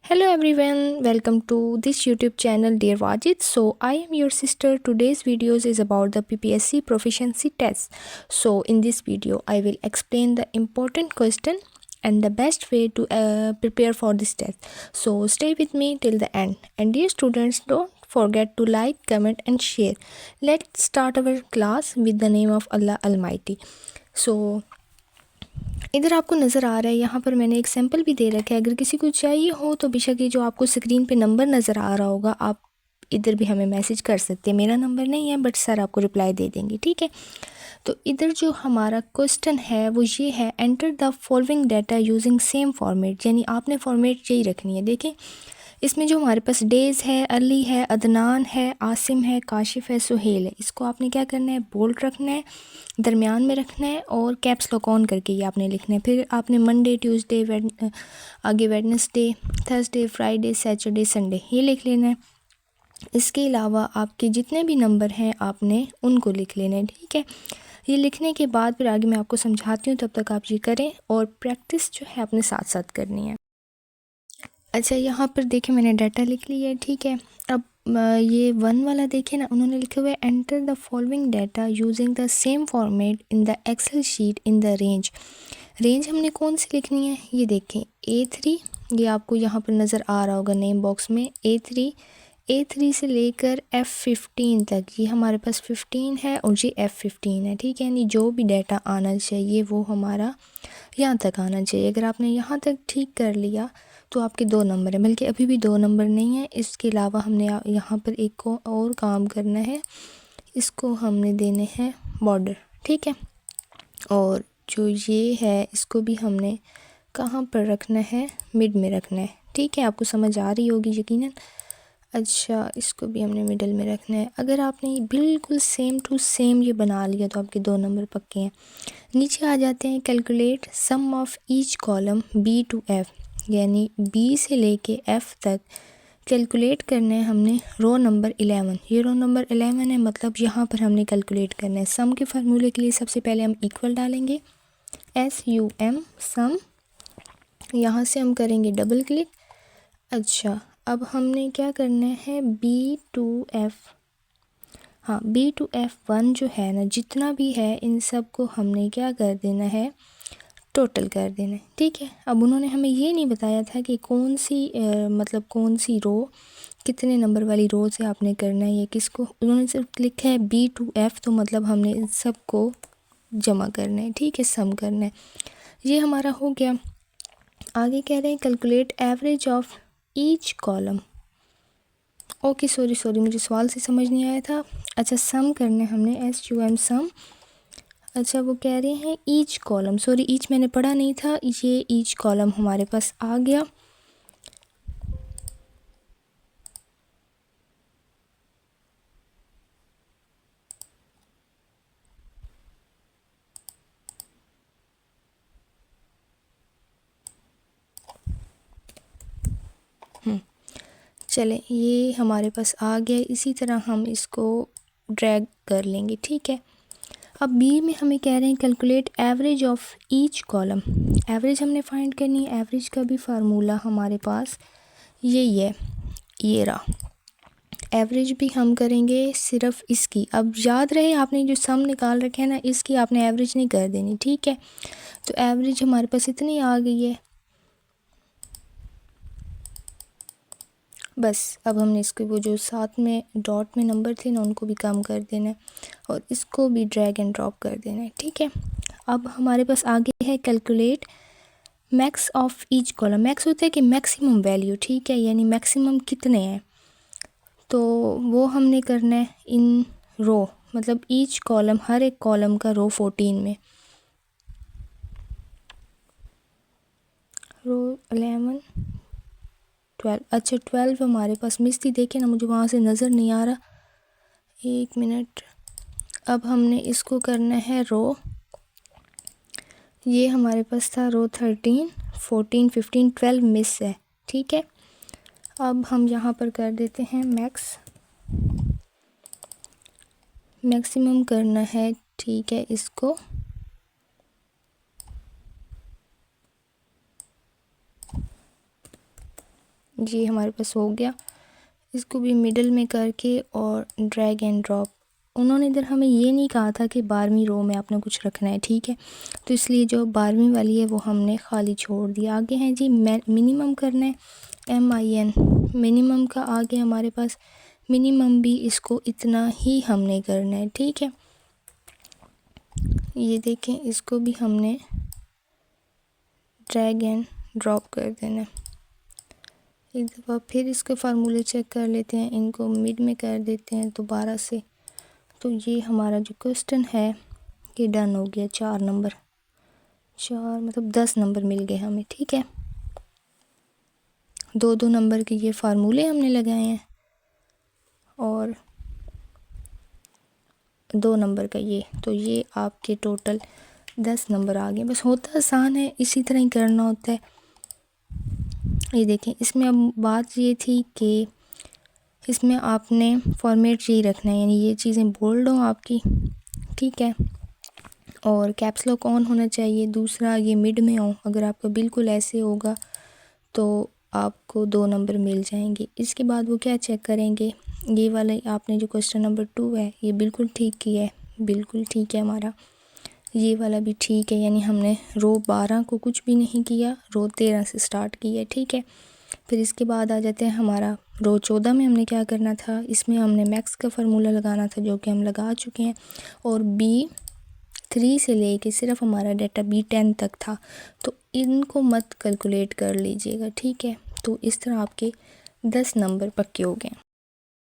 Hello everyone, welcome to this YouTube channel Dear Wajid. So I am your sister. Today's videos is about the PPSC proficiency test. So in this video I will explain the important question and the best way to prepare for this test. So stay with me till the end. And dear students, don't forget to like, comment and share. Let's start our class with the name of Allah Almighty. So इधर आपको नज़र आ रहा है, यहाँ पर मैंने एक sample भी दे रखा है। अगर किसी को चाहिए हो तो बेशक ये जो आपको स्क्रीन पे नंबर नज़र आ रहा होगा, आप इधर भी हमें मैसेज कर सकते हैं। मेरा नंबर नहीं है बट सर आपको रिप्लाई दे देंगे, ठीक है। तो इधर जो हमारा क्वेश्चन है वो ये है, enter the following data using same format, यानी आपने फॉर्मेट यही रखनी है। देखें इसमें जो हमारे पास डेज़ है, अली है, अदनान है, आसिम है, काशिफ़ है, सुहेल है, इसको आपने क्या करना है, बोल्ड रखना है, दरमियान में रखना है और कैप्स लॉक ऑन करके ये आपने लिखना है। फिर आपने मंडे, ट्यूसडे, आगे Wednesday, Thursday, Friday, Saturday, Sunday ये लिख लेना है। इसके अलावा आपके जितने भी नंबर हैं आपने उनको लिख लेना है, ठीक है। ये लिखने के बाद फिर आगे मैं आपको समझाती हूँ, तब तक आप ये करें और प्रैक्टिस जो है अपने साथ साथ करनी है। अच्छा, यहाँ पर देखिए मैंने डाटा लिख लिया है, ठीक है। अब ये 1 वाला देखिए ना, उन्होंने लिखे हुए enter the following data using the same format in the Excel sheet in the range. Range हमने कौन सी लिखनी है, ये देखें A3, ये आपको यहाँ पर नज़र आ रहा होगा नेम बॉक्स में A3 से लेकर F15 तक, ये हमारे पास 15 है और ये F15 है, ठीक है। यानी जो भी डाटा आना चाहिए वो हमारा यहाँ तक आना चाहिए। अगर आपने यहाँ तक ठीक कर लिया तो आपके 2 नंबर हैं, बल्कि अभी भी 2 नंबर नहीं है। इसके अलावा हमने यहाँ पर एक को और काम करना है, इसको हमने देने हैं बॉर्डर, ठीक है। और जो ये है इसको भी हमने कहाँ पर रखना है, मिड में रखना है, ठीक है। आपको समझ आ रही होगी यकीनन। अच्छा, इसको भी हमने मिडल में रखना है। अगर आपने बिल्कुल सेम टू सेम ये बना लिया तो आपके 2 नंबर पक्के हैं। नीचे आ जाते हैं, calculate sum of each column B to F, यानी B से लेके F तक कैलकुलेट करना है हमने रो नंबर 11। ये रो नंबर 11 है, मतलब यहाँ पर हमने कैलकुलेट करना है। सम के फार्मूले के लिए सबसे पहले हम इक्वल डालेंगे, SUM सम, यहाँ से हम करेंगे डबल क्लिक। अच्छा, अब हमने क्या करना है, B to F, हाँ B to F1 जो है ना, जितना भी है इन सब को हमने क्या कर देना है, टोटल कर देना है, ठीक है। अब उन्होंने हमें ये नहीं बताया था कि कौन सी मतलब कौन सी रो, कितने नंबर वाली रो से आपने करना है, ये किसको, उन्होंने सिर्फ लिखा है B to F, तो मतलब हमने इन सब को जमा करना है, ठीक है, सम करना है। ये हमारा हो गया। आगे कह रहे हैं calculate average of each column. Okay, sorry मुझे सवाल से समझ नहीं आया था। अच्छा, सम करना है हमने, SUM सम। अच्छा, वो कह रहे हैं ईच कॉलम, सॉरी ईच मैंने पढ़ा नहीं था, ये ईच कॉलम हमारे पास आ गया। चले, ये हमारे पास आ गया। इसी तरह हम इसको ड्रैग कर लेंगे, ठीक है। अब बी में हमें कह रहे हैं calculate average of each column. Average हमने फाइंड करनी है। एवरेज का भी फार्मूला हमारे पास यही है, ये रहा। एवरेज भी हम करेंगे सिर्फ इसकी। अब याद रहे आपने जो सम निकाल रखे हैं ना, इसकी आपने एवरेज नहीं कर देनी, ठीक है। तो एवरेज हमारे पास इतनी आ गई है बस। अब हमने इसके वो जो साथ में डॉट में नंबर थे ना, उनको भी कम कर देना है और इसको भी ड्रैग एंड ड्रॉप कर देना है, ठीक है। अब हमारे पास आगे है calculate max of each column. Max होता है कि मैक्सिमम वैल्यू, ठीक है, यानी मैक्सिमम कितने हैं, तो वो हमने करना है इन रो, मतलब ईच कॉलम, हर एक कॉलम का रो 14 में, रो 11 12। अच्छा, 12 हमारे पास मिस थी, देखे ना, मुझे वहाँ से नज़र नहीं आ रहा, 1 मिनट। अब हमने इसको करना है रो, ये हमारे पास था रो 13 14 15 12 मिस है, ठीक है। अब हम यहाँ पर कर देते हैं मैक्सिमम करना है, ठीक है। इसको ये हमारे पास हो गया। इसको भी मिडल में करके और ड्रैग एंड ड्रॉप। उन्होंने इधर हमें ये नहीं कहा था कि 12वीं रो में आपने कुछ रखना है, ठीक है। तो इसलिए जो 12वीं वाली है वो हमने खाली छोड़ दिया। आगे हैं जी मिनिमम करना है, MIN मिनिमम का आगे हमारे पास मिनिमम भी इसको इतना ही हमने करना है, ठीक है। ये देखें, इसको भी हमने ड्रैग एंड ड्रॉप कर देना है। एक दफ़ा फिर इसके फार्मूले चेक कर लेते हैं, इनको मिड में कर देते हैं दोबारा से। तो ये हमारा जो क्वेश्चन है ये डन हो गया। 4 नंबर, 4 मतलब 10 नंबर मिल गए हमें, ठीक है। 2-2 नंबर के ये फार्मूले हमने लगाए हैं और 2 नंबर का ये, तो ये आपके टोटल 10 नंबर आ गए। बस होता आसान है, इसी तरह ही करना होता है। ये देखें, इसमें अब बात ये थी कि इसमें आपने फॉर्मेट यही रखना है, यानी ये चीज़ें बोल्ड हों आपकी, ठीक है, और कैप्स लॉक ऑन होना चाहिए। दूसरा, ये मिड में हो। अगर आपका बिल्कुल ऐसे होगा तो आपको 2 नंबर मिल जाएंगे। इसके बाद वो क्या चेक करेंगे, ये वाला आपने जो क्वेश्चन नंबर 2 है ये बिल्कुल ठीक किया है, बिल्कुल ठीक है हमारा। ये वाला भी ठीक है, यानी हमने रो 12 को कुछ भी नहीं किया, रो 13 से स्टार्ट की है, ठीक है। फिर इसके बाद आ जाते हैं हमारा रो 14 में हमने क्या करना था, इसमें हमने मैक्स का फार्मूला लगाना था जो कि हम लगा चुके हैं। और B3 से लेके सिर्फ हमारा डाटा B10 तक था, तो इनको मत कैलकुलेट कर लीजिएगा, ठीक है। तो इस तरह आपके 10 नंबर पक्के हो गए।